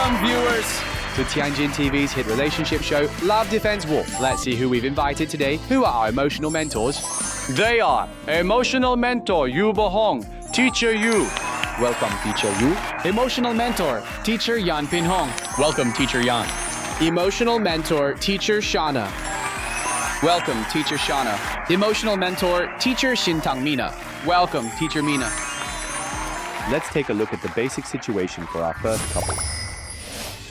Welcome, viewers, to Tianjin TV's hit relationship show, Love Defense War. Let's see who we've invited today. Who are our emotional mentors? They are emotional mentor Yu Bohong, teacher Yu. Welcome, teacher Yu. Emotional mentor, teacher Yan Pin Hong. Welcome, teacher Yan. Emotional mentor, teacher Shana. Welcome, teacher Shana. Emotional mentor, teacher Shintang Mina. Welcome, teacher Mina. Let's take a look at the basic situation for our first couple.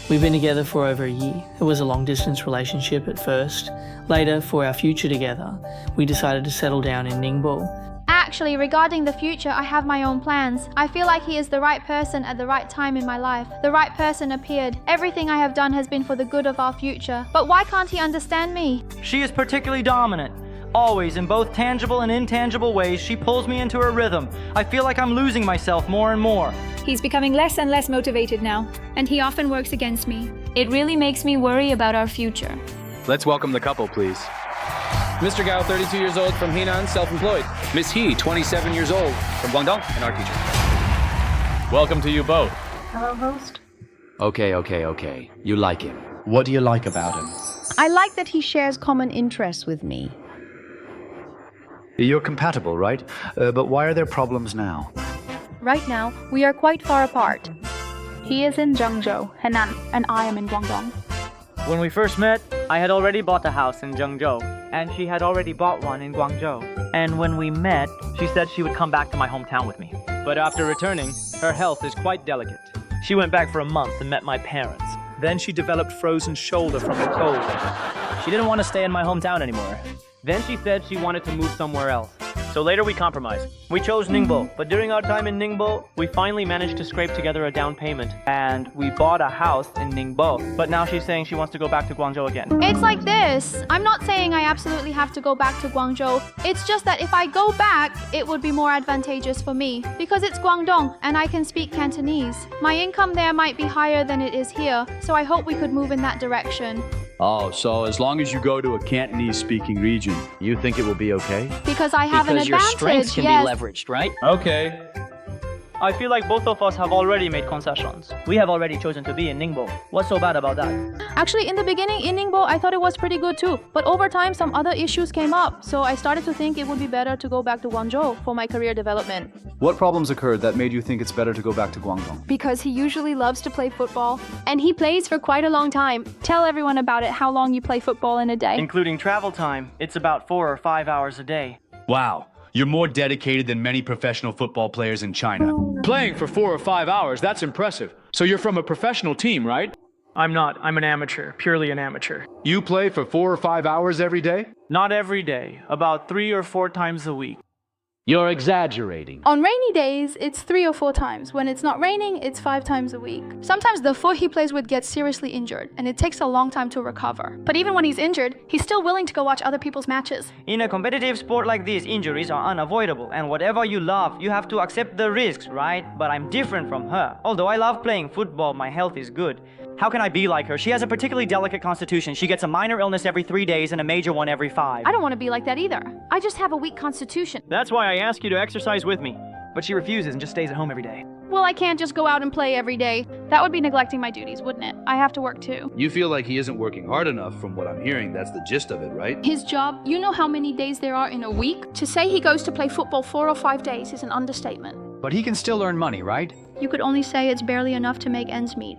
We've been together for over a year. It was a long-distance relationship at first. Later, for our future together, we decided to settle down in Ningbo. Actually, regarding the future, I have my own plans. I feel like he is the right person at the right time in my life. The right person appeared. Everything I have done has been for the good of our future. But why can't he understand me? She is particularly dominant. Always, in both tangible and intangible ways, she pulls me into her rhythm. I feel like I'm losing myself more and more. He's becoming less and less motivated now, and he often works against me. It really makes me worry about our future. Let's welcome the couple, please. Mr. Gao, 32 years old, from Henan, self-employed. Miss He, 27 years old, from Guangdong, and our teacher. Welcome to you both. Hello, host. Okay. You like him. What do you like about him? I like that he shares common interests with me. You're compatible, right? But why are there problems now? Right now, we are quite far apart. He is in Zhengzhou, Henan, and I am in Guangdong. When we first met, I had already bought a house in Zhengzhou, and she had already bought one in Guangzhou. And when we met, she said she would come back to my hometown with me. But after returning, her health is quite delicate. She went back for a month and met my parents. Then she developed frozen shoulder from the cold. She didn't want to stay in my hometown anymore. Then she said she wanted to move somewhere else. So later we compromised. We chose Ningbo, but during our time in Ningbo, we finally managed to scrape together a down payment. And we bought a house in Ningbo. But now she's saying she wants to go back to Guangzhou again. It's like this. I'm not saying I absolutely have to go back to Guangzhou. It's just that if I go back, it would be more advantageous for me. Because it's Guangdong, and I can speak Cantonese. My income there might be higher than it is here, so I hope we could move in that direction. Oh, so as long as you go to a Cantonese-speaking region, you think it will be okay? Because I have an Because your advantage, strengths can yes. be leveraged, right? Okay. I feel like both of us have already made concessions. We have already chosen to be in Ningbo. What's so bad about that? Actually, in the beginning in Ningbo, I thought it was pretty good too. But over time, some other issues came up, so I started to think it would be better to go back to Guangzhou for my career development. What problems occurred that made you think it's better to go back to Guangdong? Because he usually loves to play football, and he plays for quite a long time. Tell everyone about it, how long you play football in a day. Including travel time, it's about 4 or 5 hours a day. Wow, you're more dedicated than many professional football players in China. Playing for 4 or 5 hours, that's impressive. So you're from a professional team, right? I'm not. I'm an amateur. Purely an amateur. You play for 4 or 5 hours every day? Not every day. About 3 or 4 times a week. You're exaggerating. On rainy days, it's 3 or 4 times. When it's not raining, it's 5 times a week. Sometimes the foot he plays with gets seriously injured, and it takes a long time to recover. But even when he's injured, he's still willing to go watch other people's matches. In a competitive sport like this, injuries are unavoidable. And whatever you love, you have to accept the risks, right? But I'm different from her. Although I love playing football, my health is good. How can I be like her? She has a particularly delicate constitution. She gets a minor illness every 3 days and a major one every 5. I don't want to be like that either. I just have a weak constitution. That's why I ask you to exercise with me. But she refuses and just stays at home every day. Well, I can't just go out and play every day. That would be neglecting my duties, wouldn't it? I have to work too. You feel like he isn't working hard enough from what I'm hearing. That's the gist of it, right? His job, you know how many days there are in a week? To say he goes to play football 4 or 5 days is an understatement. But he can still earn money, right? You could only say it's barely enough to make ends meet.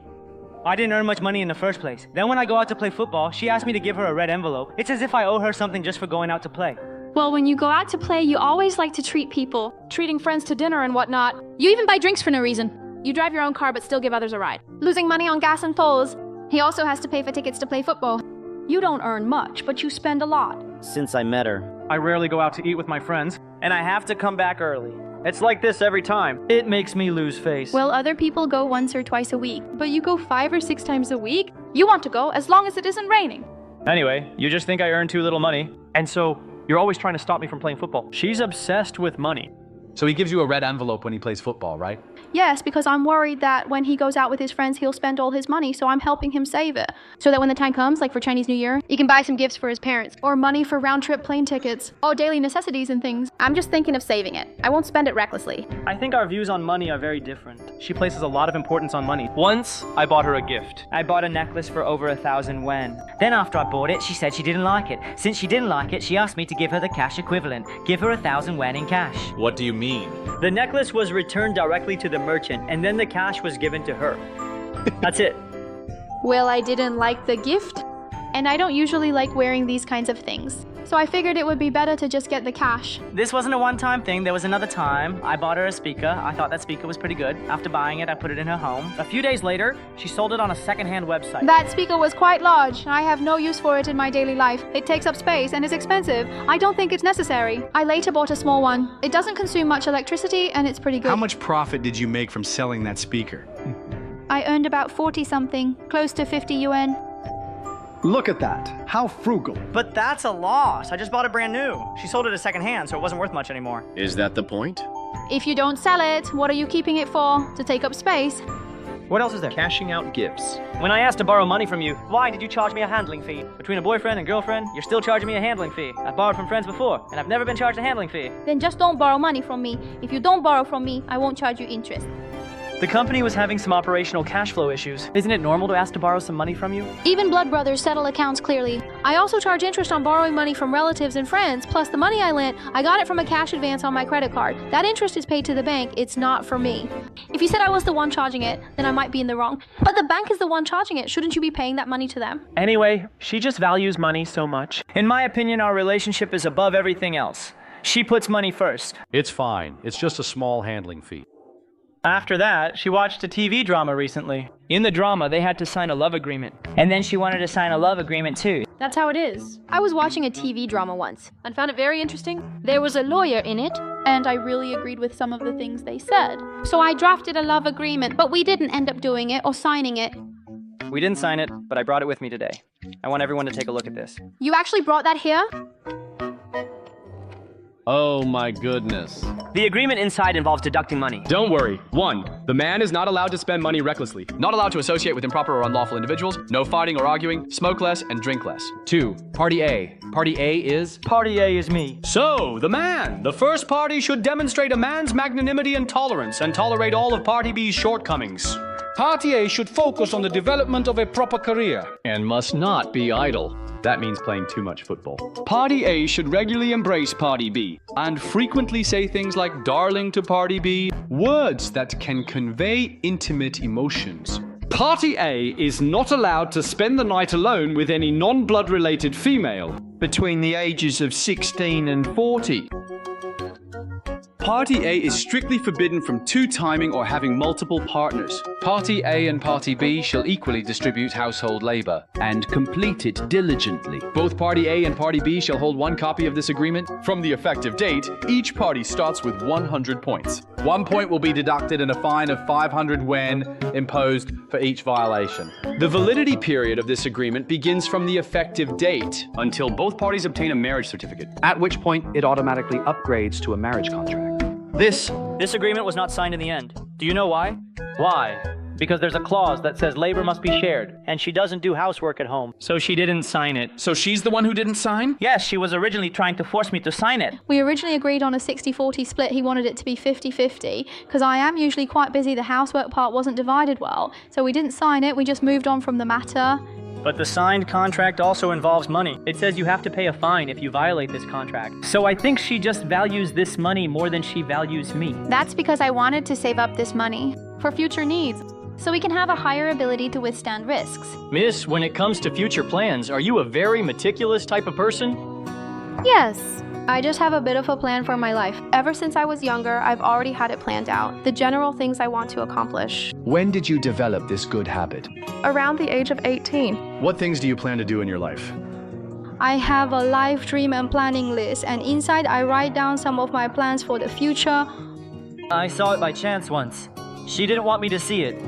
I didn't earn much money in the first place. Then when I go out to play football, she asked me to give her a red envelope. It's as if I owe her something just for going out to play. Well, when you go out to play, you always like to treat people. Treating friends to dinner and whatnot. You even buy drinks for no reason. You drive your own car but still give others a ride. Losing money on gas and tolls. He also has to pay for tickets to play football. You don't earn much, but you spend a lot. Since I met her, I rarely go out to eat with my friends, and I have to come back early. It's like this every time. It makes me lose face. Well, other people go once or twice a week, but you go 5 or 6 times a week? You want to go as long as it isn't raining. Anyway, you just think I earn too little money, and so you're always trying to stop me from playing football. She's obsessed with money. So he gives you a red envelope when he plays football, right? Yes, because I'm worried that when he goes out with his friends, he'll spend all his money, so I'm helping him save it. So that when the time comes, like for Chinese New Year, he can buy some gifts for his parents, or money for round-trip plane tickets, or daily necessities and things. I'm just thinking of saving it. I won't spend it recklessly. I think our views on money are very different. She places a lot of importance on money. Once, I bought her a gift. I bought a necklace for over 1,000 wen. Then after I bought it, she said she didn't like it. Since she didn't like it, she asked me to give her the cash equivalent. Give her 1,000 wen in cash. What do you mean? The necklace was returned directly to the merchant, and then the cash was given to her. That's it. Well, I didn't like the gift. And I don't usually like wearing these kinds of things. So I figured it would be better to just get the cash. This wasn't a one-time thing. There was another time. I bought her a speaker. I thought that speaker was pretty good. After buying it, I put it in her home. A few days later, she sold it on a second-hand website. That speaker was quite large. I have no use for it in my daily life. It takes up space and is expensive. I don't think it's necessary. I later bought a small one. It doesn't consume much electricity and it's pretty good. How much profit did you make from selling that speaker? I earned about 40-something, close to 50 yuan. Look at that. How frugal. But that's a loss. I just bought it brand new. She sold it as second-hand, so it wasn't worth much anymore. Is that the point? If you don't sell it, what are you keeping it for? To take up space? What else is there? Cashing out gifts. When I asked to borrow money from you, why did you charge me a handling fee? Between a boyfriend and girlfriend, you're still charging me a handling fee. I've borrowed from friends before, and I've never been charged a handling fee. Then just don't borrow money from me. If you don't borrow from me, I won't charge you interest. The company was having some operational cash flow issues. Isn't it normal to ask to borrow some money from you? Even blood brothers settle accounts clearly. I also charge interest on borrowing money from relatives and friends, plus the money I lent, I got it from a cash advance on my credit card. That interest is paid to the bank, it's not for me. If you said I was the one charging it, then I might be in the wrong. But the bank is the one charging it, shouldn't you be paying that money to them? Anyway, she just values money so much. In my opinion, our relationship is above everything else. She puts money first. It's fine. It's just a small handling fee. After that, she watched a TV drama recently. In the drama, they had to sign a love agreement. And then she wanted to sign a love agreement too. That's how it is. I was watching a TV drama once and found it very interesting. There was a lawyer in it, and I really agreed with some of the things they said. So I drafted a love agreement, but we didn't end up doing it or signing it. We didn't sign it, but I brought it with me today. I want everyone to take a look at this. You actually brought that here? Oh my goodness. The agreement inside involves deducting money. Don't worry. 1. The man is not allowed to spend money recklessly. Not allowed to associate with improper or unlawful individuals. No fighting or arguing. Smoke less and drink less. 2. Party A. Party A is? Party A is me. So, the man. The first party should demonstrate a man's magnanimity and tolerance and tolerate all of Party B's shortcomings. Party A should focus on the development of a proper career. And must not be idle. That means playing too much football. Party A should regularly embrace Party B and frequently say things like darling to Party B, words that can convey intimate emotions. Party A is not allowed to spend the night alone with any non-blood related female between the ages of 16 and 40. Party A is strictly forbidden from two-timing or having multiple partners. Party A and Party B shall equally distribute household labor and complete it diligently. Both Party A and Party B shall hold one copy of this agreement. From the effective date, each party starts with 100 points. 1 point will be deducted and a fine of 500 yen imposed for each violation. The validity period of this agreement begins from the effective date until both parties obtain a marriage certificate, at which point it automatically upgrades to a marriage contract. This agreement was not signed in the end. Do you know why? Why? Because there's a clause that says labor must be shared, and she doesn't do housework at home, so she didn't sign it. So she's the one who didn't sign? Yes, she was originally trying to force me to sign it. We originally agreed on a 60-40 split. He wanted it to be 50-50. Because I am usually quite busy, the housework part wasn't divided well. So we didn't sign it, we just moved on from the matter. But the signed contract also involves money. It says you have to pay a fine if you violate this contract. So I think she just values this money more than she values me. That's because I wanted to save up this money for future needs, so we can have a higher ability to withstand risks. Miss, when it comes to future plans, are you a very meticulous type of person? Yes. I just have a bit of a plan for my life. Ever since I was younger, I've already had it planned out. The general things I want to accomplish. When did you develop this good habit? Around the age of 18. What things do you plan to do in your life? I have a life dream and planning list, and inside I write down some of my plans for the future. I saw it by chance once. She didn't want me to see it.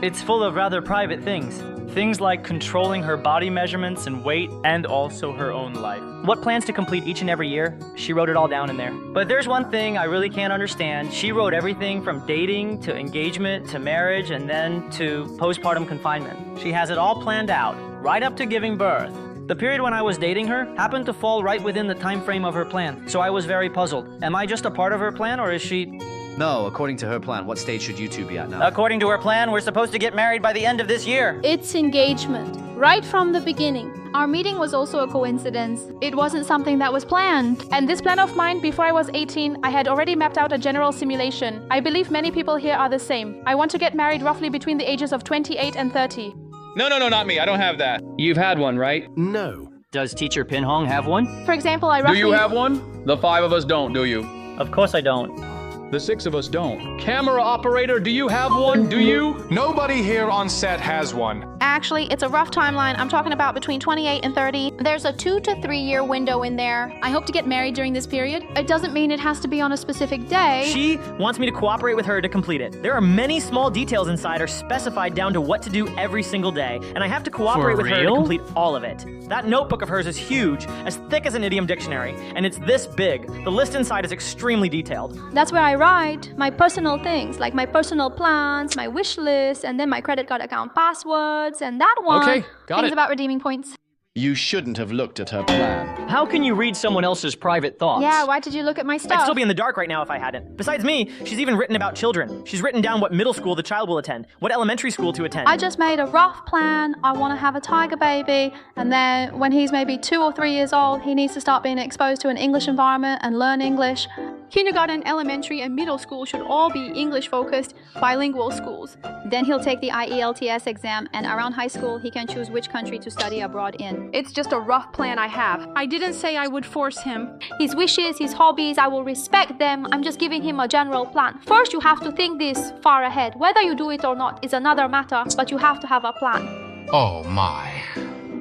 It's full of rather private things. Things like controlling her body measurements and weight, and also her own life. What plans to complete each and every year? She wrote it all down in there. But there's one thing I really can't understand. She wrote everything from dating to engagement to marriage and then to postpartum confinement. She has it all planned out, right up to giving birth. The period when I was dating her happened to fall right within the time frame of her plan, so I was very puzzled. Am I just a part of her plan, or is she... No, according to her plan, what stage should you two be at now? According to her plan, we're supposed to get married by the end of this year. It's engagement, right from the beginning. Our meeting was also a coincidence. It wasn't something that was planned. And this plan of mine, before I was 18, I had already mapped out a general simulation. I believe many people here are the same. I want to get married roughly between the ages of 28 and 30. No, not me. I don't have that. You've had one, right? No. Does Teacher Pinhong have one? For example, I roughly... Do you have one? The 5 of us don't, do you? Of course I don't. The 6 of us don't. Camera operator, do you have one? Do you? Nobody here on set has one. Actually, it's a rough timeline. I'm talking about between 28 and 30. There's a 2 to 3 year window in there. I hope to get married during this period. It doesn't mean it has to be on a specific day. She wants me to cooperate with her to complete it. There are many small details inside are specified down to what to do every single day, and I have to cooperate with her to complete all of it. That notebook of hers is huge, as thick as an idiom dictionary, and it's this big. The list inside is extremely detailed. That's where I write my personal things, like my personal plans, my wish list, and then my credit card account passwords, and that one. Okay, got things it. about redeeming points. You shouldn't have looked at her plan. How can you read someone else's private thoughts? Yeah, why did you look at my stuff? I'd still be in the dark right now if I hadn't. Besides me, she's even written about children. She's written down what middle school the child will attend, what elementary school to attend. I just made a rough plan. I want to have a tiger baby, and then when he's maybe 2 or 3 years old, he needs to start being exposed to an English environment and learn English. Kindergarten, elementary, and middle school should all be English-focused, bilingual schools. Then he'll take the IELTS exam, and around high school, he can choose which country to study abroad in. It's just a rough plan I have. I didn't say I would force him. His wishes, his hobbies, I will respect them. I'm just giving him a general plan. First, you have to think this far ahead. Whether you do it or not is another matter, but you have to have a plan. Oh my.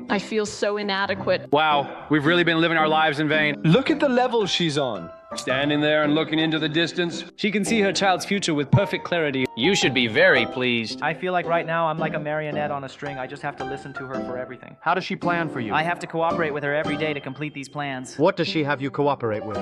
I feel so inadequate. Wow, we've really been living our lives in vain. Look at the level she's on. Standing there and looking into the distance. She can see her child's future with perfect clarity. You should be very pleased. I feel like right now I'm like a marionette on a string. I just have to listen to her for everything. How does she plan for you? I have to cooperate with her every day to complete these plans. What does she have you cooperate with?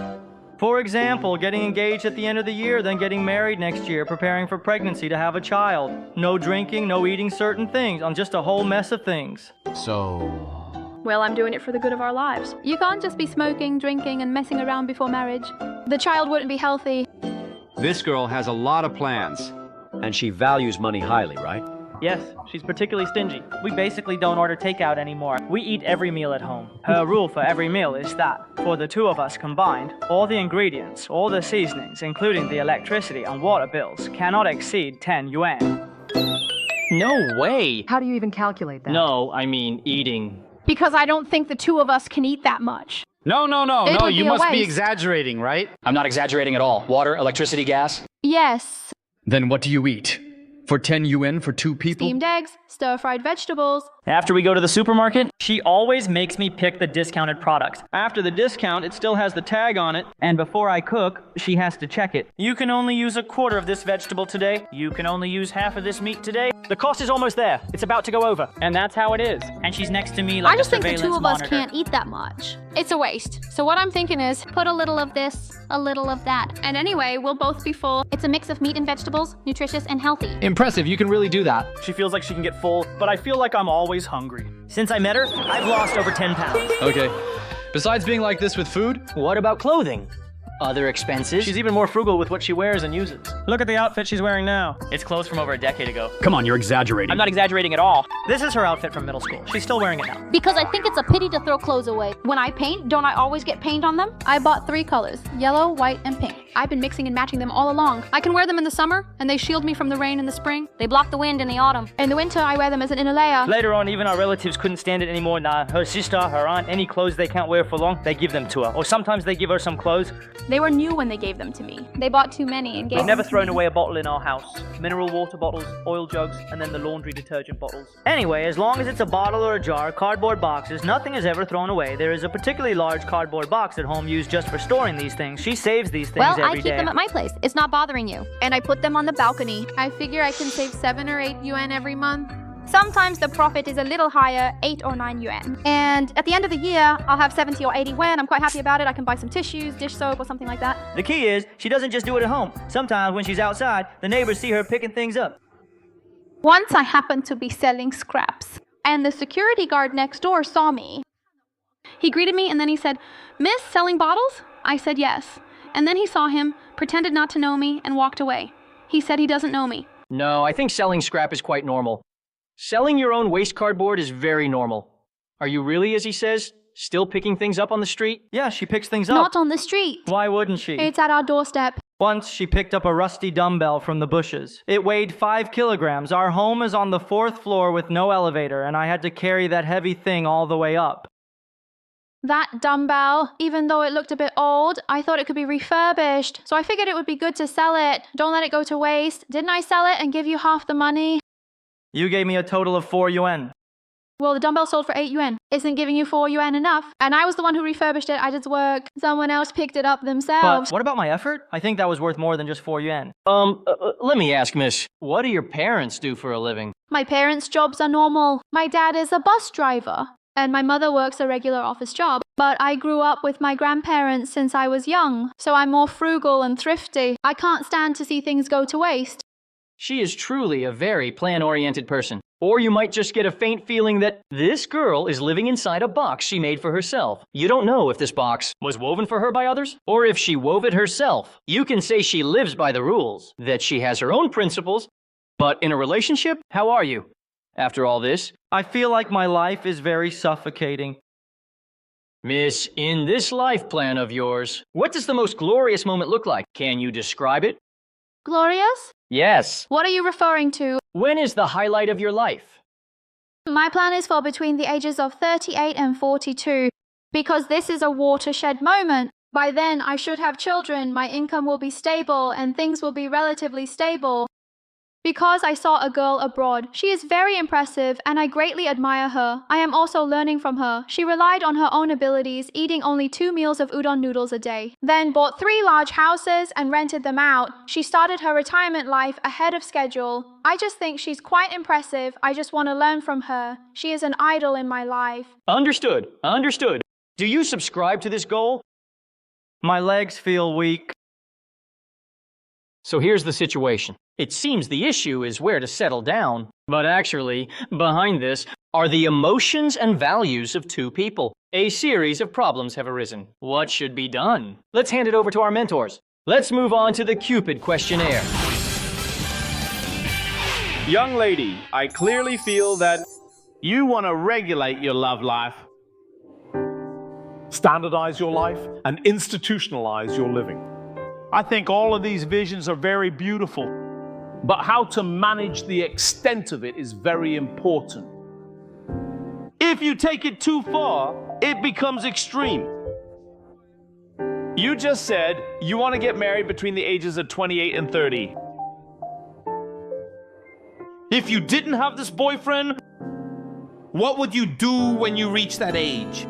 For example, getting engaged at the end of the year, then getting married next year, preparing for pregnancy to have a child. No drinking, no eating certain things, on just a whole mess of things. So... Well, I'm doing it for the good of our lives. You can't just be smoking, drinking, and messing around before marriage. The child wouldn't be healthy. This girl has a lot of plans. And she values money highly, right? Yes, she's particularly stingy. We basically don't order takeout anymore. We eat every meal at home. Her rule for every meal is that, for the 2 of us combined, all the ingredients, all the seasonings, including the electricity and water bills, cannot exceed 10 yuan. No way. How do you even calculate that? No, I mean eating. Because I don't think the 2 of us can eat that much. No, It would you be a must be waste. exaggerating, right? I'm not exaggerating at all. Water, electricity, gas. Yes. Then what do you eat? For 10 UN for 2 people? Steamed eggs, stir-fried vegetables. After we go to the supermarket, she always makes me pick the discounted products. After the discount, it still has the tag on it, and before I cook, she has to check it. You can only use a quarter of this vegetable today. You can only use half of this meat today. The cost is almost there. It's about to go over. And that's how it is. And she's next to me like I just a think the surveillance 2 of us monitor. can't eat that much. It's a waste. So what I'm thinking is, put a little of this, a little of that. And anyway, we'll both be full. It's a mix of meat and vegetables, nutritious and healthy. Impressive, you can really do that. She feels like she can get full, but I feel like I'm always hungry. Since I met her, I've lost over 10 pounds. Okay. Besides being like this with food, What about clothing? Other expenses? She's even more frugal with what she wears and uses. Look at the outfit she's wearing now. It's clothes from over a decade ago. Come on, you're exaggerating. I'm not exaggerating at all. This is her outfit from middle school. She's still wearing it now. Because I think it's a pity to throw clothes away. When I paint, don't I always get paint on them? I bought 3 colors, yellow, white, and pink. I've been mixing and matching them all along. I can wear them in the summer, and they shield me from the rain in the spring. They block the wind in the autumn. In the winter, I wear them as an inner layer. Later on, even our relatives couldn't stand it anymore. Nah, her sister, her aunt, any clothes they can't wear for long, they give them to her. Or sometimes they give her some clothes. They were new when they gave them to me. They bought too many and gave We've never thrown away a bottle in our house. Mineral water bottles, oil jugs, and then the laundry detergent bottles. Anyway, as long as it's a bottle or a jar, cardboard boxes, nothing is ever thrown away. There is a particularly large cardboard box at home used just for storing these things. She saves these things Well, every I day. keep them at my place. It's not bothering you. and I put them on the balcony. I figure I can save 7 or 8 yuan every month. Sometimes the profit is a little higher, 8 or 9 yuan. And at the end of the year, I'll have 70 or 80 yuan. I'm quite happy about it. I can buy some tissues, dish soap, or something like that. The key is, she doesn't just do it at home. Sometimes when she's outside, the neighbors see her picking things up. Once I happened to be selling scraps, and the security guard next door saw me. He greeted me and then he said, "Miss, selling bottles?" I said yes. and then he saw him, pretended not to know me, and walked away. He said he doesn't know me. No, I think selling scrap is quite normal. Selling your own waste cardboard is very normal. Are you really, as he says, still picking things up on the street? Yeah, she picks things up. Not on the street. Why wouldn't she? It's at our doorstep. Once she picked up a rusty dumbbell from the bushes. It weighed 5 kilograms. Our home is on the 4th floor with no elevator, and I had to carry that heavy thing all the way up. That dumbbell, even though it looked a bit old, I thought it could be refurbished. So I figured it would be good to sell it. Don't let it go to waste. Didn't I sell it and give you half the money? You gave me a total of 4 yuan. Well, the dumbbell sold for 8 yuan. Isn't giving you 4 yuan enough? And I was the one who refurbished it. I did the work. Someone else picked it up themselves. But what about my effort? I think that was worth more than just 4 yuan. Let me ask, miss, what do your parents do for a living? My parents' jobs are normal. My dad is a bus driver, and my mother works a regular office job. But I grew up with my grandparents since I was young, so I'm more frugal and thrifty. I can't stand to see things go to waste. She is truly a very plan-oriented person. Or you might just get a faint feeling that this girl is living inside a box she made for herself. You don't know if this box was woven for her by others, or if she wove it herself. You can say she lives by the rules, that she has her own principles, but in a relationship, how are you? After all this, I feel like my life is very suffocating. Miss, in this life plan of yours, what does the most glorious moment look like? Can you describe it? Glorious? Yes. What are you referring to? When is the highlight of your life? My plan is for between the ages of 38 and 42, because this is a watershed moment. By then, I should have children, my income will be stable, and things will be relatively stable. Because I saw a girl abroad, she is very impressive, and I greatly admire her. I am also learning from her. She relied on her own abilities, eating only 2 meals of udon noodles a day. Then bought 3 large houses and rented them out. She started her retirement life ahead of schedule. I just think she's quite impressive. I just want to learn from her. She is an idol in my life. Understood. Understood. Do you subscribe to this goal? My legs feel weak. So here's the situation. It seems the issue is where to settle down. But actually, behind this are the emotions and values of 2 people. A series of problems have arisen. What should be done? Let's hand it over to our mentors. Let's move on to the Cupid questionnaire. Young lady, I clearly feel that you want to regulate your love life. Standardize your life and institutionalize your living. I think all of these visions are very beautiful, but how to manage the extent of it is very important. If you take it too far, it becomes extreme. You just said you want to get married between the ages of 28 and 30. If you didn't have this boyfriend, what would you do when you reach that age?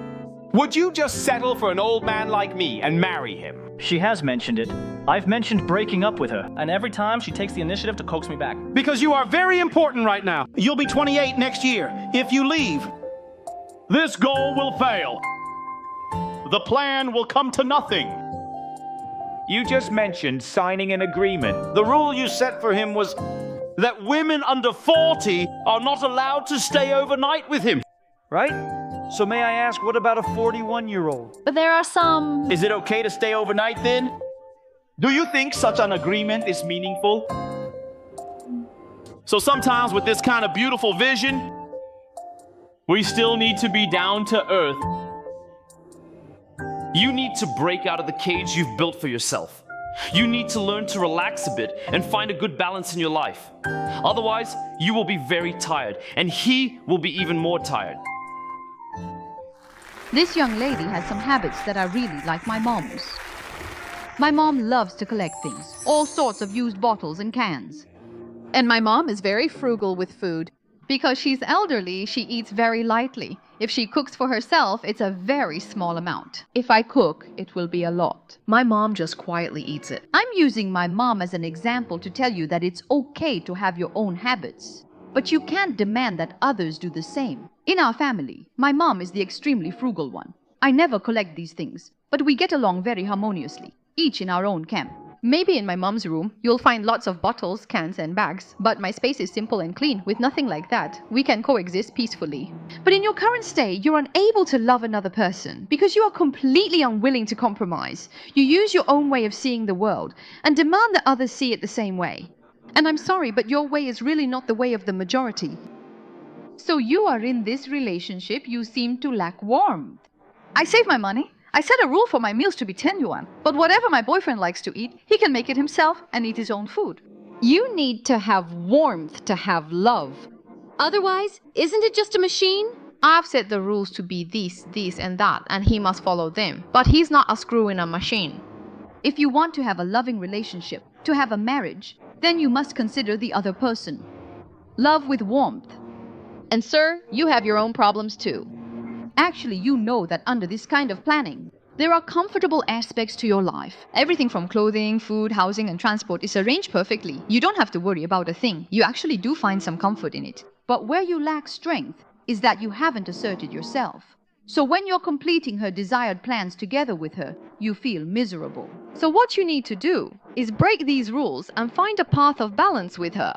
Would you just settle for an old man like me and marry him? She has mentioned it. I've mentioned breaking up with her, and every time she takes the initiative to coax me back. Because you are very important right now. You'll be 28 next year. If you leave, this goal will fail. The plan will come to nothing. You just mentioned signing an agreement. The rule you set for him was that women under 40 are not allowed to stay overnight with him. Right? So may I ask, what about a 41-year-old? But there are some... Is it okay to stay overnight then? Do you think such an agreement is meaningful? So sometimes with this kind of beautiful vision, we still need to be down to earth. You need to break out of the cage you've built for yourself. You need to learn to relax a bit and find a good balance in your life. Otherwise, you will be very tired, and he will be even more tired. This young lady has some habits that are really like my mom's. My mom loves to collect things, all sorts of used bottles and cans. And my mom is very frugal with food. Because she's elderly, she eats very lightly. If she cooks for herself, it's a very small amount. If I cook, it will be a lot. My mom just quietly eats it. I'm using my mom as an example to tell you that it's okay to have your own habits. But you can't demand that others do the same. In our family, my mom is the extremely frugal one. I never collect these things, but we get along very harmoniously, each in our own camp. Maybe in my mom's room, you'll find lots of bottles, cans, and bags, but my space is simple and clean, with nothing like that. We can coexist peacefully. But in your current state, you're unable to love another person because you are completely unwilling to compromise. You use your own way of seeing the world and demand that others see it the same way. And I'm sorry, but your way is really not the way of the majority. So you are in this relationship, you seem to lack warmth. I save my money. I set a rule for my meals to be 10 yuan, but whatever my boyfriend likes to eat, he can make it himself and eat his own food. You need to have warmth to have love. Otherwise, isn't it just a machine? I've set the rules to be this, and that, and he must follow them. But he's not a screw in a machine. If you want to have a loving relationship, to have a marriage, then you must consider the other person. Love with warmth. And sir, you have your own problems too. Actually, you know that under this kind of planning, there are comfortable aspects to your life. Everything from clothing, food, housing, and transport is arranged perfectly. You don't have to worry about a thing. You actually do find some comfort in it. But where you lack strength is that you haven't asserted yourself. So when you're completing her desired plans together with her, you feel miserable. So what you need to do is break these rules and find a path of balance with her.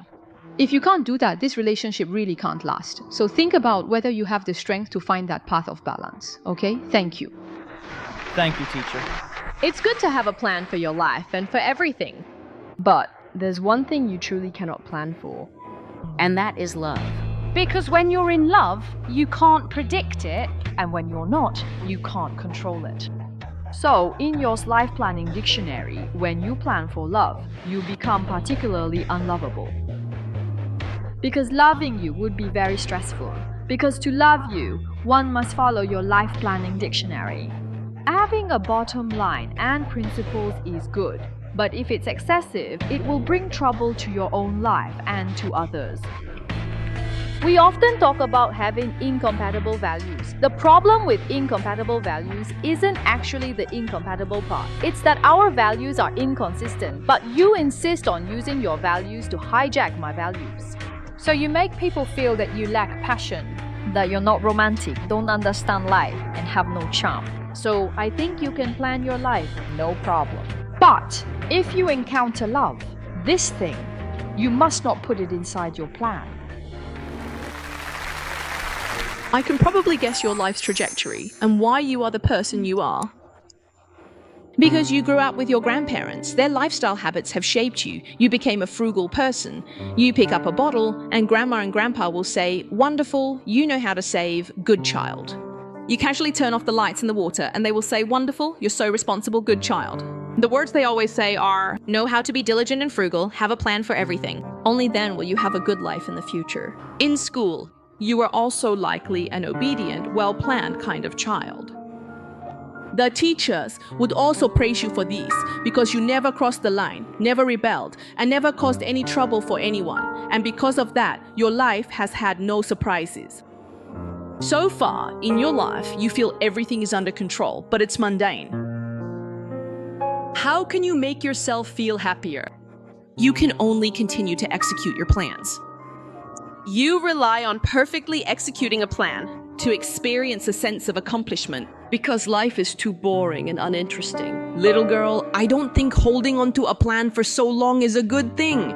If you can't do that, this relationship really can't last. So think about whether you have the strength to find that path of balance. Okay? Thank you. Thank you, teacher. It's good to have a plan for your life and for everything. But there's one thing you truly cannot plan for, and that is love. Because when you're in love, you can't predict it, and when you're not, you can't control it. So, in your life planning dictionary, when you plan for love, you become particularly unlovable. Because loving you would be very stressful. Because to love you, one must follow your life planning dictionary. Having a bottom line and principles is good, but if it's excessive, it will bring trouble to your own life and to others. We often talk about having incompatible values. The problem with incompatible values isn't actually the incompatible part. It's that our values are inconsistent, but you insist on using your values to hijack my values. So you make people feel that you lack passion, that you're not romantic, don't understand life, and have no charm. So I think you can plan your life, no problem. But if you encounter love, this thing, you must not put it inside your plan. I can probably guess your life's trajectory and why you are the person you are. Because you grew up with your grandparents, their lifestyle habits have shaped you. You became a frugal person. You pick up a bottle and grandma and grandpa will say, "Wonderful, you know how to save, good child." You casually turn off the lights and the water and they will say, "Wonderful, you're so responsible, good child." The words they always say are, "Know how to be diligent and frugal, have a plan for everything. Only then will you have a good life in the future." In school, you are also likely an obedient, well-planned kind of child. The teachers would also praise you for these because you never crossed the line, never rebelled, and never caused any trouble for anyone. And because of that, your life has had no surprises. So far, in your life, you feel everything is under control, but it's mundane. How can you make yourself feel happier? You can only continue to execute your plans. You rely on perfectly executing a plan to experience a sense of accomplishment because life is too boring and uninteresting. Little girl, I don't think holding on to a plan for so long is a good thing.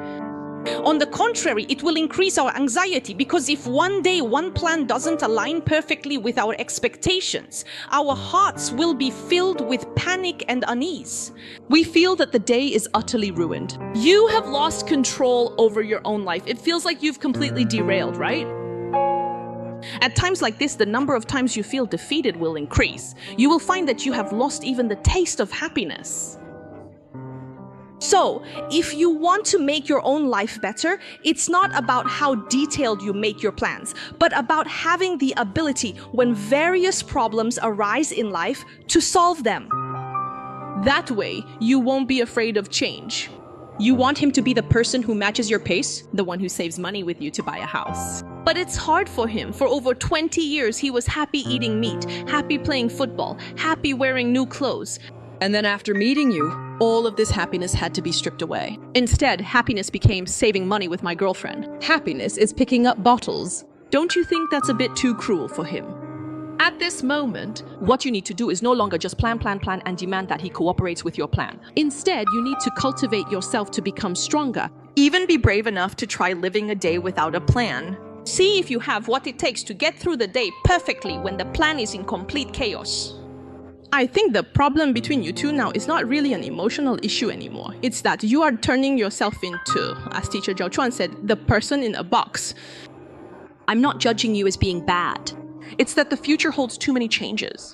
On the contrary, it will increase our anxiety because if one day one plan doesn't align perfectly with our expectations, our hearts will be filled with panic and unease. We feel that the day is utterly ruined. You have lost control over your own life. It feels like you've completely derailed, right? At times like this, the number of times you feel defeated will increase. You will find that you have lost even the taste of happiness. So, if you want to make your own life better, it's not about how detailed you make your plans, but about having the ability, when various problems arise in life, to solve them. That way, you won't be afraid of change. You want him to be the person who matches your pace, the one who saves money with you to buy a house. But it's hard for him. For over 20 years, he was happy eating meat, happy playing football, happy wearing new clothes. And then after meeting you, all of this happiness had to be stripped away. Instead, happiness became saving money with my girlfriend. Happiness is picking up bottles. Don't you think that's a bit too cruel for him? At this moment, what you need to do is no longer just plan, and demand that he cooperates with your plan. Instead, you need to cultivate yourself to become stronger. Even be brave enough to try living a day without a plan. See if you have what it takes to get through the day perfectly when the plan is in complete chaos. I think the problem between you two now is not really an emotional issue anymore. It's that you are turning yourself into, as teacher Zhao Chuan said, the person in a box. I'm not judging you as being bad. It's that the future holds too many changes.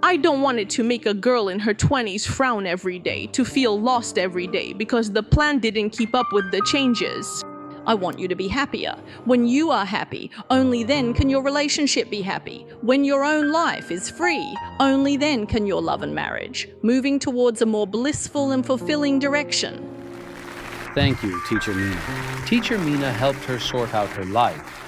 I don't want it to make a girl in her 20s frown every day, to feel lost every day because the plan didn't keep up with the changes. I want you to be happier. When you are happy, only then can your relationship be happy. When your own life is free, only then can your love and marriage, moving towards a more blissful and fulfilling direction. Thank you, Teacher Mina. Teacher Mina helped her sort out her life.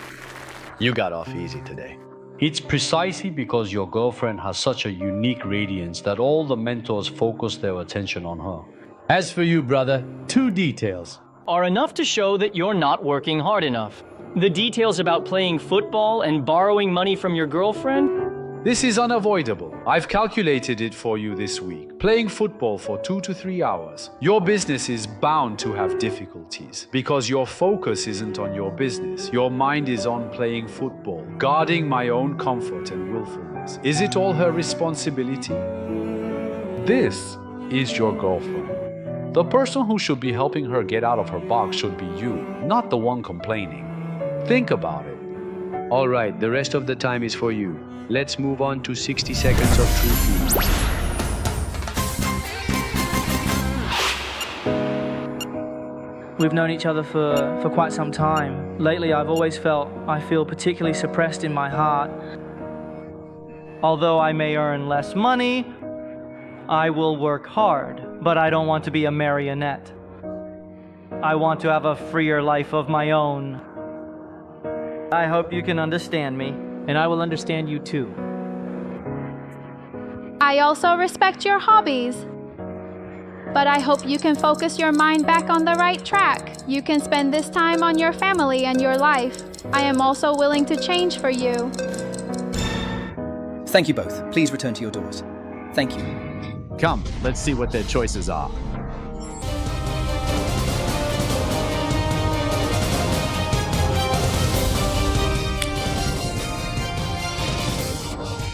You got off easy today. It's precisely because your girlfriend has such a unique radiance that all the mentors focus their attention on her. As for you, brother, 2 details are enough to show that you're not working hard enough. The details about playing football and borrowing money from your girlfriend? This is unavoidable. I've calculated it for you this week. Playing football for 2 to 3 hours. Your business is bound to have difficulties because your focus isn't on your business. Your mind is on playing football, guarding my own comfort and willfulness. Is it all her responsibility? This is your girlfriend. The person who should be helping her get out of her box should be you, not the one complaining. Think about it. All right, the rest of the time is for you. Let's move on to 60 seconds of truth. We've known each other for quite some time. Lately, I've always felt I feel particularly suppressed in my heart. Although I may earn less money, I will work hard, but I don't want to be a marionette. I want to have a freer life of my own. I hope you can understand me, and I will understand you too. I also respect your hobbies. But I hope you can focus your mind back on the right track. You can spend this time on your family and your life. I am also willing to change for you. Thank you both. Please return to your doors. Thank you. Come, let's see what their choices are.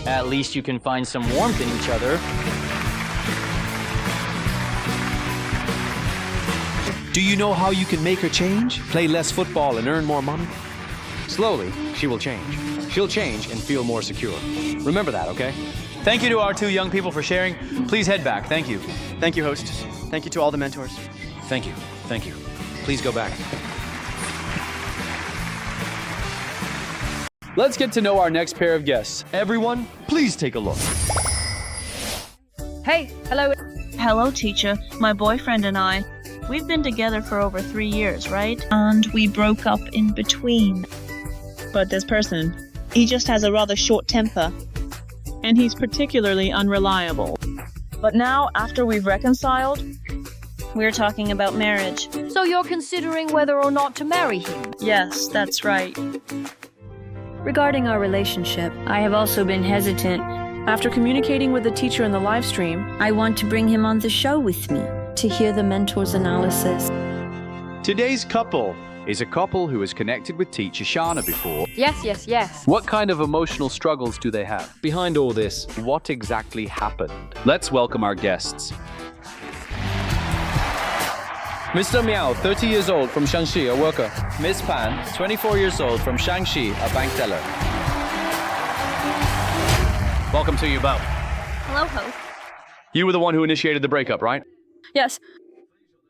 At least you can find some warmth in each other. Do you know how you can make her change? Play less football and earn more money? Slowly, she will change. She'll change and feel more secure. Remember that, okay? Thank you to our 2 young people for sharing. Please head back. Thank you. Thank you, host. Thank you to all the mentors. Thank you. Thank you. Please go back. Let's get to know our next pair of guests. Everyone, please take a look. Hey, hello. Hello, teacher. My boyfriend and I, we've been together for over 3 years, right? And we broke up in between. But this person, he just has a rather short temper. And he's particularly unreliable. But now, after we've reconciled, we're talking about marriage. So you're considering whether or not to marry him? Yes, that's right. Regarding our relationship, I have also been hesitant. After communicating with the teacher in the live stream, I want to bring him on the show with me to hear the mentor's analysis. Today's couple is a couple who has connected with teacher Shana before. Yes. What kind of emotional struggles do they have? Behind all this, what exactly happened? Let's welcome our guests. Mr. Miao, 30 years old from Shaanxi, a worker. Miss Pan, 24 years old from Shaanxi, a bank teller. Welcome to you both. Hello, host. You were the one who initiated the breakup, right? Yes.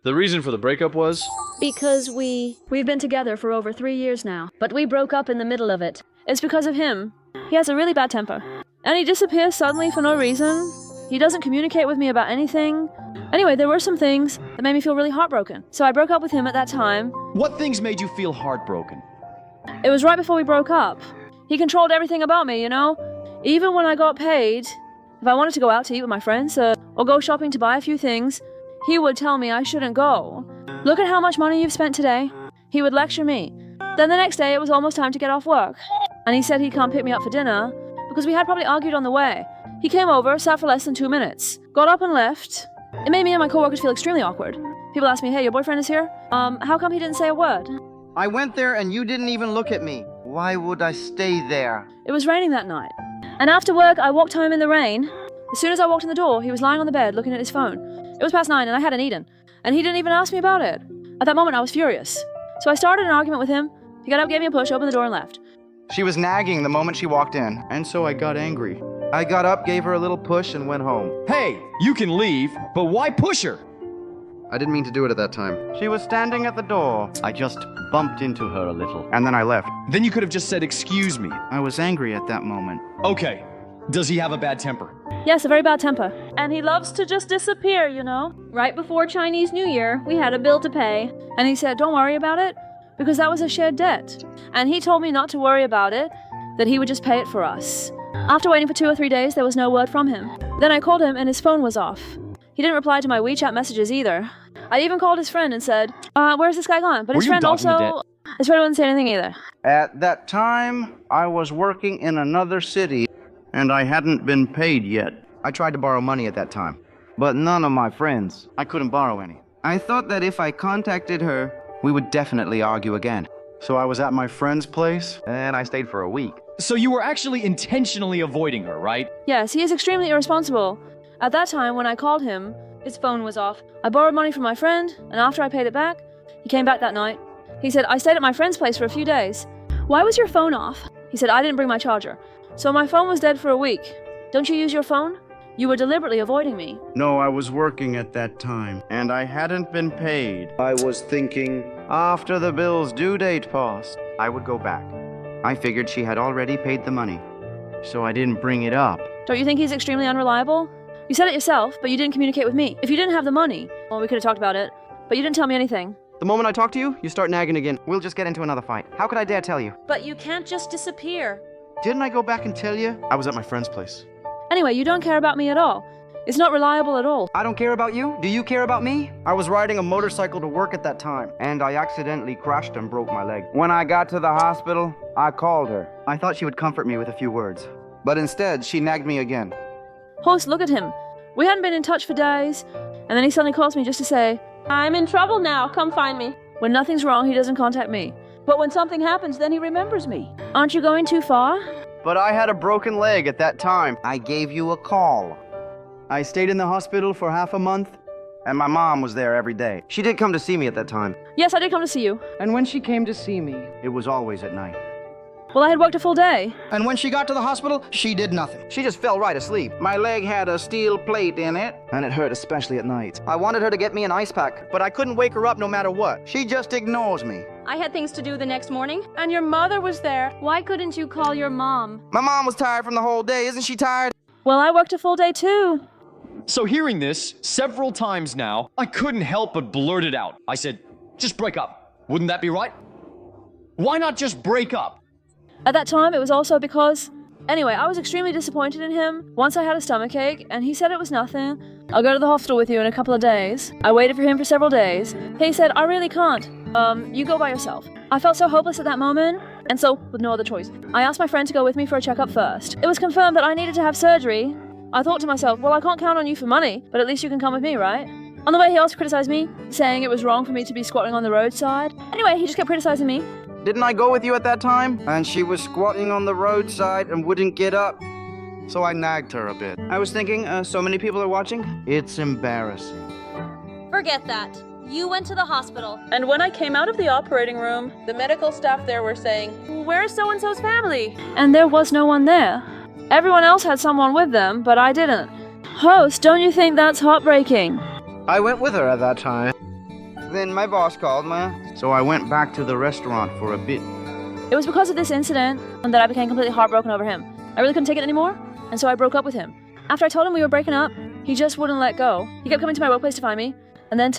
The reason for the breakup was? Because we've been together for over 3 years now, but we broke up in the middle of it. It's because of him. He has a really bad temper. And he disappears suddenly for no reason. He doesn't communicate with me about anything. Anyway, there were some things that made me feel really heartbroken. So I broke up with him at that time. What things made you feel heartbroken? It was right before we broke up. He controlled everything about me, you know? Even when I got paid, if I wanted to go out to eat with my friends or go shopping to buy a few things, he would tell me I shouldn't go. Look at how much money you've spent today. He would lecture me. Then the next day it was almost time to get off work. And he said he can't pick me up for dinner because we had probably argued on the way. He came over, sat for less than 2 minutes, got up and left. It made me and my coworkers feel extremely awkward. People asked me, hey, your boyfriend is here? How come he didn't say a word? I went there and you didn't even look at me. Why would I stay there? It was raining that night. And after work, I walked home in the rain. As soon as I walked in the door, he was lying on the bed looking at his phone. It was past 9 and I hadn't eaten. And he didn't even ask me about it. At that moment, I was furious. So I started an argument with him. He got up, gave me a push, opened the door, and left. She was nagging the moment she walked in, and so I got angry. I got up, gave her a little push, and went home. Hey, you can leave, but why push her? I didn't mean to do it at that time. She was standing at the door. I just bumped into her a little, and then I left. Then you could have just said, excuse me. I was angry at that moment. Okay. Does he have a bad temper? Yes, a very bad temper. And he loves to just disappear, you know. Right before Chinese New Year, we had a bill to pay. And he said, don't worry about it, because that was a shared debt. And he told me not to worry about it, that he would just pay it for us. After waiting for 2 or 3 days, there was no word from him. Then I called him and his phone was off. He didn't reply to my WeChat messages either. I even called his friend and said, where's this guy gone? But his friend also... His friend wouldn't say anything either. At that time, I was working in another city, and I hadn't been paid yet. I tried to borrow money at that time, but none of my friends. I couldn't borrow any. I thought that if I contacted her, we would definitely argue again. So I was at my friend's place, and I stayed for a week. So you were actually intentionally avoiding her, right? Yes, he is extremely irresponsible. At that time, when I called him, his phone was off. I borrowed money from my friend, and after I paid it back, he came back that night. He said, I stayed at my friend's place for a few days. Why was your phone off? He said, I didn't bring my charger. So my phone was dead for a week. Don't you use your phone? You were deliberately avoiding me. No, I was working at that time, and I hadn't been paid. I was thinking, after the bill's due date passed, I would go back. I figured she had already paid the money, so I didn't bring it up. Don't you think he's extremely unreliable? You said it yourself, but you didn't communicate with me. If you didn't have the money, well, we could have talked about it, but you didn't tell me anything. The moment I talk to you, you start nagging again. We'll just get into another fight. How could I dare tell you? But you can't just disappear. Didn't I go back and tell you? I was at my friend's place. Anyway, you don't care about me at all. It's not reliable at all. I don't care about you. Do you care about me? I was riding a motorcycle to work at that time, and I accidentally crashed and broke my leg. When I got to the hospital, I called her. I thought she would comfort me with a few words. But instead, she nagged me again. Host, look at him. We hadn't been in touch for days, and then he suddenly calls me just to say, I'm in trouble now, come find me. When nothing's wrong, he doesn't contact me. But when something happens, then he remembers me. Aren't you going too far? But I had a broken leg at that time. I gave you a call. I stayed in the hospital for half a month, and my mom was there every day. She did come to see me at that time. Yes, I did come to see you. And when she came to see me, it was always at night. Well, I had worked a full day. And when she got to the hospital, she did nothing. She just fell right asleep. My leg had a steel plate in it, and it hurt especially at night. I wanted her to get me an ice pack, but I couldn't wake her up no matter what. She just ignores me. I had things to do the next morning, and your mother was there. Why couldn't you call your mom? My mom was tired from the whole day. Isn't she tired? Well, I worked a full day too. So hearing this several times now, I couldn't help but blurt it out. I said, just break up. Wouldn't that be right? Why not just break up? At that time, it was also because... Anyway, I was extremely disappointed in him. Once I had a stomachache, and he said it was nothing. I'll go to the hospital with you in a couple of days. I waited for him for several days. He said, I really can't. You go by yourself. I felt so hopeless at that moment, and so, with no other choice, I asked my friend to go with me for a checkup first. It was confirmed that I needed to have surgery. I thought to myself, well, I can't count on you for money, but at least you can come with me, right? On the way, he also criticized me, saying it was wrong for me to be squatting on the roadside. Anyway, he just kept criticizing me. Didn't I go with you at that time? And she was squatting on the roadside and wouldn't get up. So I nagged her a bit. I was thinking, so many people are watching? It's embarrassing. Forget that. You went to the hospital. And when I came out of the operating room, the medical staff there were saying, where's so-and-so's family? And there was no one there. Everyone else had someone with them, but I didn't. Host, don't you think that's heartbreaking? I went with her at that time. Then my boss called me, so I went back to the restaurant for a bit. It was because of this incident that I became completely heartbroken over him. I really couldn't take it anymore, and so I broke up with him. After I told him we were breaking up, he just wouldn't let go. He kept coming to my workplace to find me, and then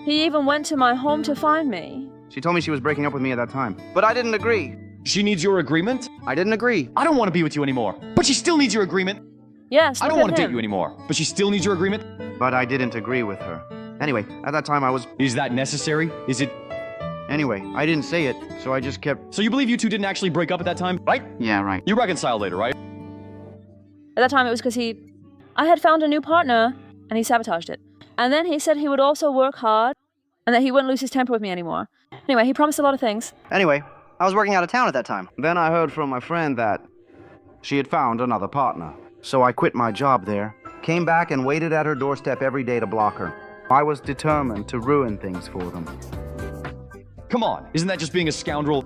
he even went to my home to find me. She told me she was breaking up with me at that time, but I didn't agree. She needs your agreement? I didn't agree. I don't want to be with you anymore, but she still needs your agreement. Yes, I don't want to date you anymore, but she still needs your agreement. But I didn't agree with her. Anyway, at that time I was... Is that necessary? Is it... Anyway, I didn't say it, so I just kept... So you believe you two didn't actually break up at that time, right? Yeah, right. You reconciled later, right? At that time, it was because I had found a new partner, and he sabotaged it. And then he said he would also work hard, and that he wouldn't lose his temper with me anymore. Anyway, he promised a lot of things. Anyway, I was working out of town at that time. Then I heard from my friend that she had found another partner. So I quit my job there, came back and waited at her doorstep every day to block her. I was determined to ruin things for them. Come on, isn't that just being a scoundrel?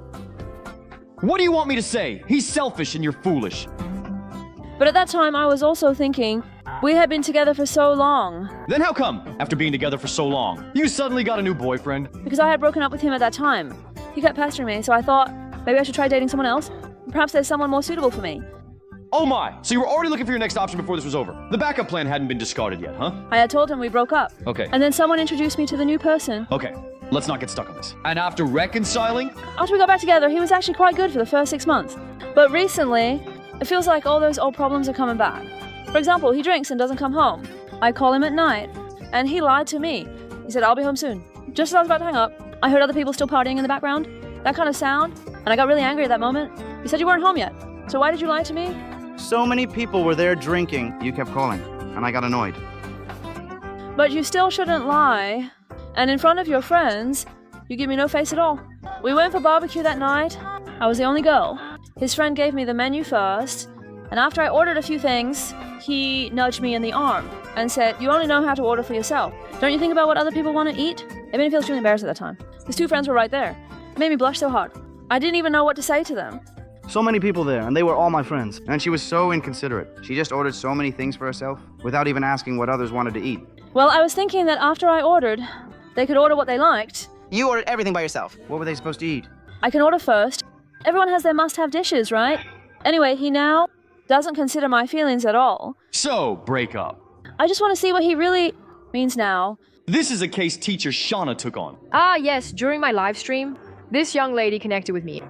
What do you want me to say? He's selfish and you're foolish. But at that time, I was also thinking, we had been together for so long. Then how come, after being together for so long, you suddenly got a new boyfriend? Because I had broken up with him at that time. He kept pestering me, so I thought, maybe I should try dating someone else. Perhaps there's someone more suitable for me. Oh my, so you were already looking for your next option before this was over. The backup plan hadn't been discarded yet, huh? I had told him we broke up. Okay. And then someone introduced me to the new person. Okay, let's not get stuck on this. And after reconciling? After we got back together, he was actually quite good for the first 6 months. But recently, it feels like all those old problems are coming back. For example, he drinks and doesn't come home. I call him at night, and he lied to me. He said, I'll be home soon. Just as I was about to hang up, I heard other people still partying in the background. That kind of sound, and I got really angry at that moment. You said you weren't home yet, so why did you lie to me? So many people were there drinking, you kept calling, and I got annoyed. But you still shouldn't lie, and in front of your friends, you give me no face at all. We went for barbecue that night. I was the only girl. His friend gave me the menu first, and after I ordered a few things, he nudged me in the arm and said, you only know how to order for yourself. Don't you think about what other people want to eat? It made me feel extremely embarrassed at that time. His two friends were right there. It made me blush so hard. I didn't even know what to say to them. So many people there, and they were all my friends. And she was so inconsiderate. She just ordered so many things for herself without even asking what others wanted to eat. Well, I was thinking that after I ordered, they could order what they liked. You ordered everything by yourself. What were they supposed to eat? I can order first. Everyone has their must-have dishes, right? Anyway, he now doesn't consider my feelings at all. So, break up. I just want to see what he really means now. This is a case teacher Shauna took on. Ah, yes, during my live stream, this young lady connected with me.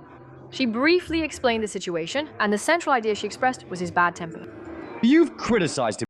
She briefly explained the situation, and the central idea she expressed was his bad temper. You've criticized him.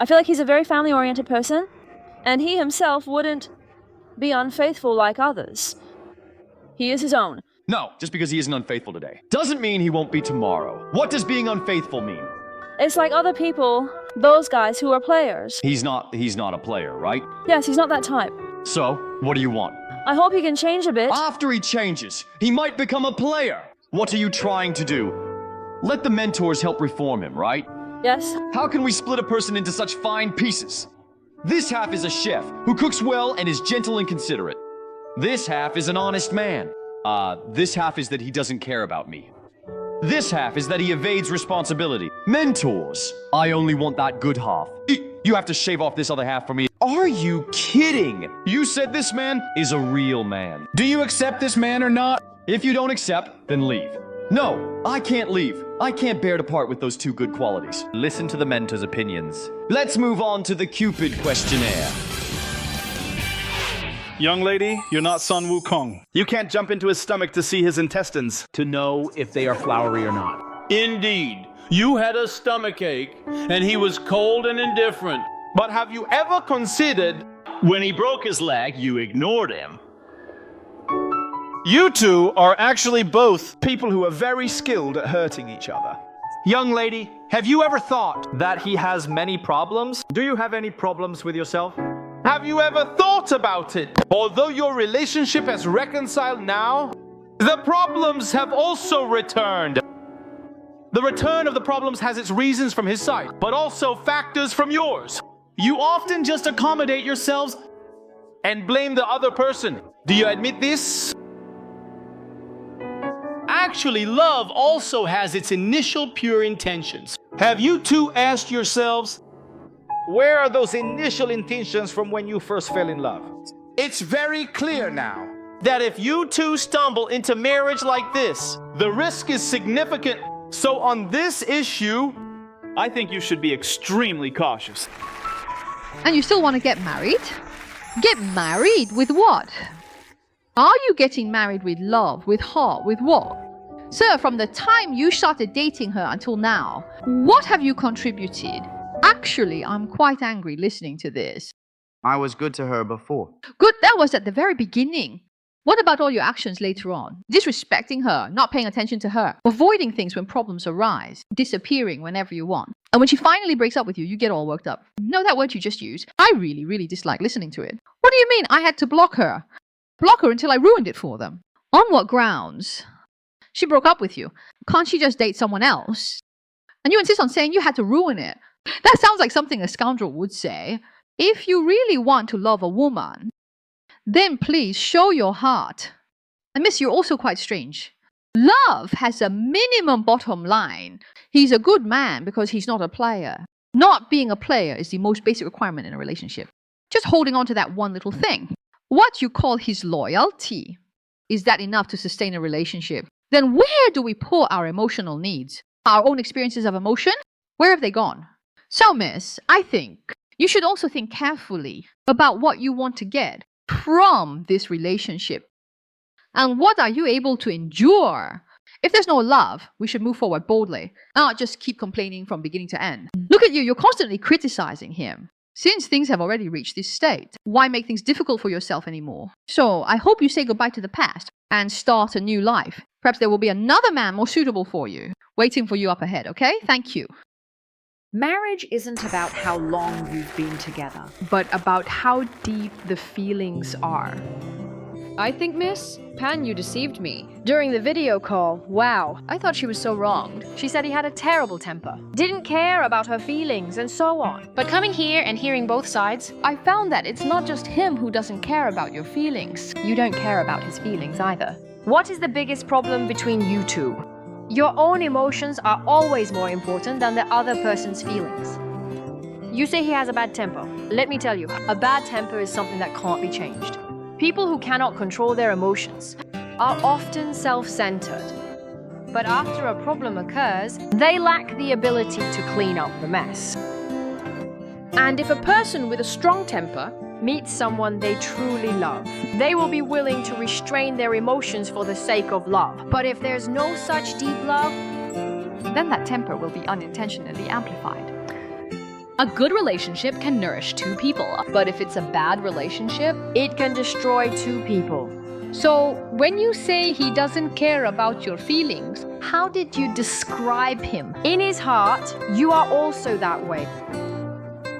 I feel like he's a very family-oriented person, and he himself wouldn't be unfaithful like others. He is his own. No, just because he isn't unfaithful today doesn't mean he won't be tomorrow. What does being unfaithful mean? It's like other people, those guys who are players. He's not a player, right? Yes, he's not that type. So, what do you want? I hope he can change a bit. After he changes, he might become a player. What are you trying to do? Let the mentors help reform him, right? Yes. How can we split a person into such fine pieces? This half is a chef who cooks well and is gentle and considerate. This half is an honest man. This half is that he doesn't care about me. This half is that he evades responsibility. Mentors, I only want that good half. You have to shave off this other half for me. Are you kidding? You said this man is a real man. Do you accept this man or not? If you don't accept, then leave. No, I can't leave. I can't bear to part with those two good qualities. Listen to the mentor's opinions. Let's move on to the Cupid questionnaire. Young lady, you're not Sun Wukong. You can't jump into his stomach to see his intestines To know if they are flowery or not. Indeed. You had a stomachache, and he was cold and indifferent. But have you ever considered when he broke his leg, you ignored him? You two are actually both people who are very skilled at hurting each other. Young lady, have you ever thought That he has many problems? Do you have any problems with yourself? Have you ever thought about it? Although your relationship has reconciled now, the problems have also returned. The return of the problems has its reasons from his side, but also factors from yours. You often just accommodate yourselves and blame the other person. Do you admit this? Actually, love also has its initial pure intentions. Have you two asked yourselves, where are those initial intentions from when you first fell in love? It's very clear now that if you two stumble into marriage like this, the risk is significant. So on this issue, I think you should be extremely cautious. And you still want to get married? Get married with what? Are you getting married with love, with heart, with what? Sir, from the time you started dating her until now, what have you contributed? Actually, I'm quite angry listening to this. I was good to her before. Good, that was at the very beginning. What about all your actions later on? Disrespecting her, not paying attention to her, avoiding things when problems arise, disappearing whenever you want. And when she finally breaks up with you, you get all worked up. No, that word you just used. I really, really dislike listening to it. What do you mean I had to block her? Block her until I ruined it for them. On what grounds? She broke up with you. Can't she just date someone else? And you insist on saying you had to ruin it. That sounds like something a scoundrel would say. If you really want to love a woman, then please show your heart. And miss, you're also quite strange. Love has a minimum bottom line. He's a good man because he's not a player. Not being a player is the most basic requirement in a relationship. Just holding on to that one little thing. What you call his loyalty, is that enough to sustain a relationship? Then where do we put our emotional needs? Our own experiences of emotion? Where have they gone? So, miss, I think you should also think carefully about what you want to get from this relationship. And what are you able to endure? If there's no love, we should move forward boldly, not just keep complaining from beginning to end. Look at you, you're constantly criticizing him. Since things have already reached this state, why make things difficult for yourself anymore? So, I hope you say goodbye to the past and start a new life. Perhaps there will be another man more suitable for you, waiting for you up ahead, okay? Thank you. Marriage isn't about how long you've been together, but about how deep the feelings are. I think, miss, Pan, you deceived me. During the video call, wow, I thought she was so wronged. She said he had a terrible temper, didn't care about her feelings, and so on. But coming here and hearing both sides, I found that it's not just him who doesn't care about your feelings. You don't care about his feelings either. What is the biggest problem between you two? Your own emotions are always more important than the other person's feelings. You say he has a bad temper. Let me tell you, a bad temper is something that can't be changed. People who cannot control their emotions are often self-centered. But after a problem occurs, they lack the ability to clean up the mess. And if a person with a strong temper meets someone they truly love, they will be willing to restrain their emotions for the sake of love. But if there's no such deep love, then that temper will be unintentionally amplified. a good relationship can nourish two people, but if it's a bad relationship, it can destroy two people. So, when you say he doesn't care about your feelings, how did you describe him? In his heart, you are also that way.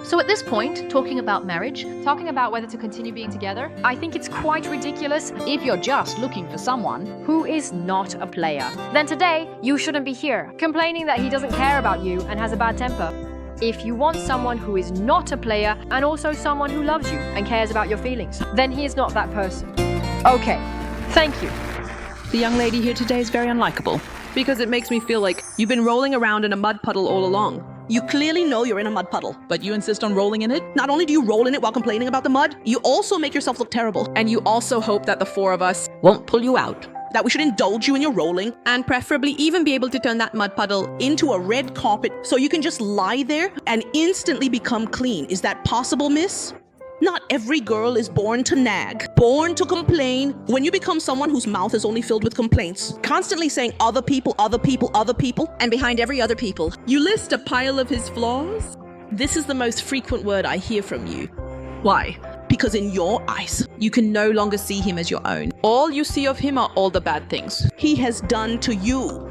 So at this point, talking about marriage, talking about whether to continue being together, I think it's quite ridiculous if you're just looking for someone who is not a player. Then today, you shouldn't be here, complaining that he doesn't care about you and has a bad temper. If you want someone who is not a player and also someone who loves you and cares about your feelings, then he is not that person. Okay, thank you. The young lady here today is very unlikable, because it makes me feel like you've been rolling around in a mud puddle all along. You clearly know you're in a mud puddle, but you insist on rolling in it. Not only do you roll in it while complaining about the mud, you also make yourself look terrible. And you also hope that the four of us won't pull you out. That we should indulge you in your rolling, and preferably even be able to turn that mud puddle into a red carpet so you can just lie there and instantly become clean. Is that possible, miss? Not every girl is born to nag, born to complain. When you become someone whose mouth is only filled with complaints, constantly saying other people, other people, other people, and behind every other people, you list a pile of his flaws? This is the most frequent word I hear from you. Why? Because in your eyes, you can no longer see him as your own. All you see of him are all the bad things he has done to you.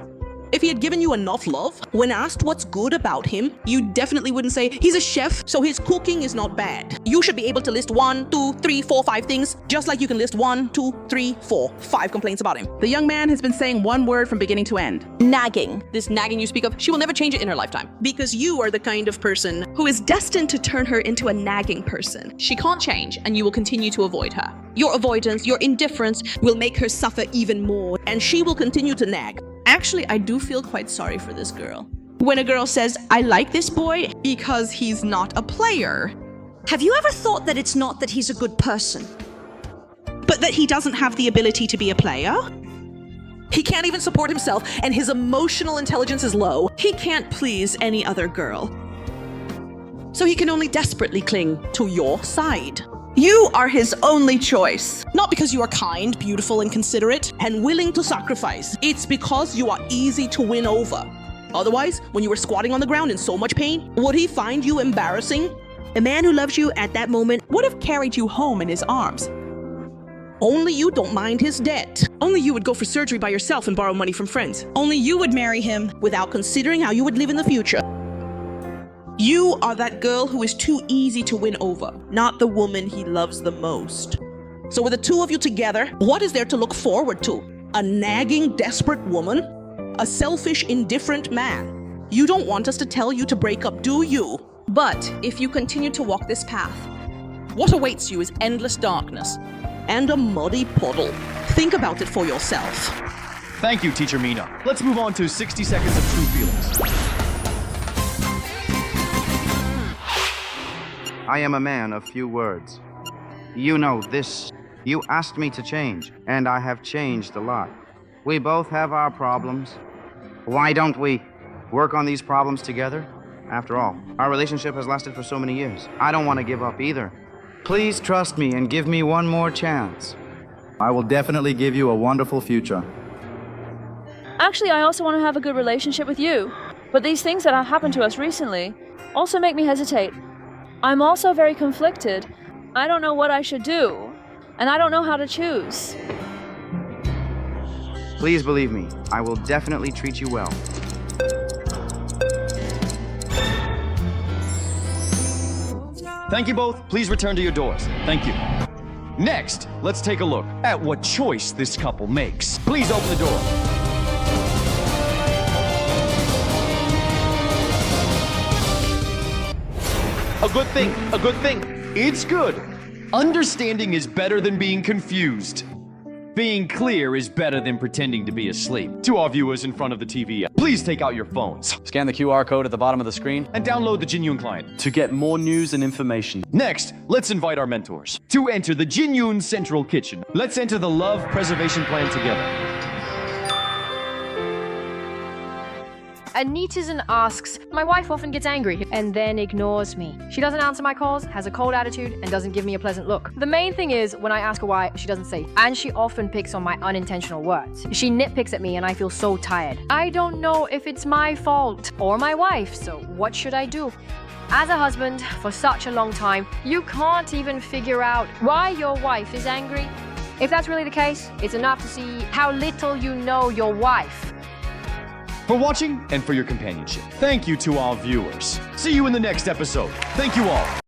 If he had given you enough love, when asked what's good about him, you definitely wouldn't say, he's a chef, so his cooking is not bad. You should be able to list 1, 2, 3, 4, 5 things, just like you can list 1, 2, 3, 4, 5 complaints about him. The young man has been saying one word from beginning to end. Nagging. This nagging you speak of, she will never change it in her lifetime. Because you are the kind of person who is destined to turn her into a nagging person. She can't change, and you will continue to avoid her. Your avoidance, your indifference will make her suffer even more, and she will continue to nag. Actually, I do feel quite sorry for this girl. When a girl says, I like this boy because he's not a player. Have you ever thought that it's not that he's a good person, but that he doesn't have the ability to be a player? He can't even support himself, and his emotional intelligence is low. He can't please any other girl. So he can only desperately cling to your side. You are his only choice. Not because you are kind, beautiful, and considerate, and willing to sacrifice. It's because you are easy to win over. Otherwise, when you were squatting on the ground in so much pain, would he find you embarrassing? A man who loves you at that moment would have carried you home in his arms. Only you don't mind his debt. Only you would go for surgery by yourself and borrow money from friends. Only you would marry him without considering how you would live in the future. You are that girl who is too easy to win over, not the woman he loves the most. So with the two of you together, what is there to look forward to? A nagging, desperate woman? A selfish, indifferent man? You don't want us to tell you to break up, do you? But if you continue to walk this path, what awaits you is endless darkness and a muddy puddle. Think about it for yourself. Thank you, Teacher Mina. Let's move on to 60 seconds of true feelings. I am a man of few words. You know this. You asked me to change, and I have changed a lot. We both have our problems. Why don't we work on these problems together? After all, our relationship has lasted for so many years. I don't want to give up either. Please trust me and give me one more chance. I will definitely give you a wonderful future. Actually, I also want to have a good relationship with you. But these things that have happened to us recently also make me hesitate. I'm also very conflicted. I don't know what I should do, and I don't know how to choose. Please believe me, I will definitely treat you well. Thank you both. Please return to your doors. Thank you. Next, let's take a look at what choice this couple makes. Please open the door. A good thing, a good thing. It's good. Understanding is better than being confused. Being clear is better than pretending to be asleep. To our viewers in front of the TV, please take out your phones. Scan the QR code at the bottom of the screen and download the Jinyun client to get more news and information. Next, let's invite our mentors to enter the Jinyun Central Kitchen. Let's enter the Love Preservation Plan together. Anitazen asks, my wife often gets angry and then ignores me. She doesn't answer my calls, has a cold attitude, and doesn't give me a pleasant look. The main thing is, when I ask her why, she doesn't say, and she often picks on my unintentional words. She nitpicks at me and I feel so tired. I don't know if it's my fault or my wife, so what should I do? As a husband, for such a long time, you can't even figure out why your wife is angry. If that's really the case, it's enough to see how little you know your wife. For watching and for your companionship. Thank you to our viewers. See you in the next episode. Thank you all.